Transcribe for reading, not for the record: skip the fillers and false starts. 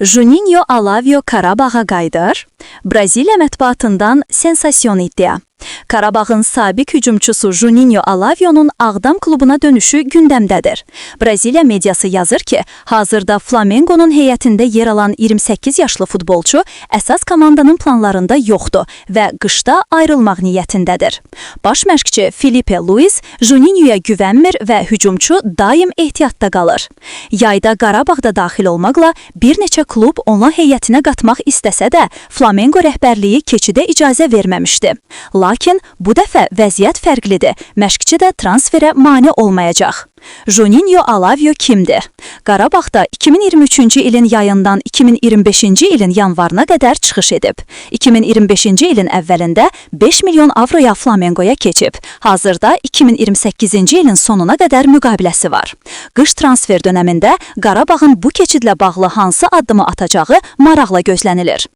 Juninho Alavio Qarabağa qayıdır. Braziliya mətbuatından sensasyon iddia. Qarabağın sabiq hücumçusu Juninho Alavio'nun Ağdam klubuna dönüşü gündəmdədir. Braziliya mediası yazır ki, hazırda Flamengo'nun heyətində yer alan 28 yaşlı futbolçu əsas komandanın planlarında yoxdur və qışda ayrılmaq niyyətindədir. Baş məşqçi Filipe Luis Juninho'ya güvənmir və hücumçu daim ehtiyatda qalır. Yayda Qarabağda daxil olmaqla bir neçə klub onu heyətinə qatmaq istəsə də, Flamengo rəhbərliyi keçidə icazə verməmişdi. Lakin bu dəfə vəziyyət fərqlidir. Məşqçi də transferə mane olmayacaq. Juninho Alavio kimdir? Qarabağda 2023-cü ilin yayından 2025-ci ilin yanvarına qədər çıxış edib. 2025-ci ilin əvvəlində 5 milyon avroya Flamengo'ya keçib. Hazırda 2028-ci ilin sonuna qədər müqaviləsi var. Qış transfer dönəmində Qarabağın bu keçidlə bağlı hansı addımı atacağı maraqla gözlənilir.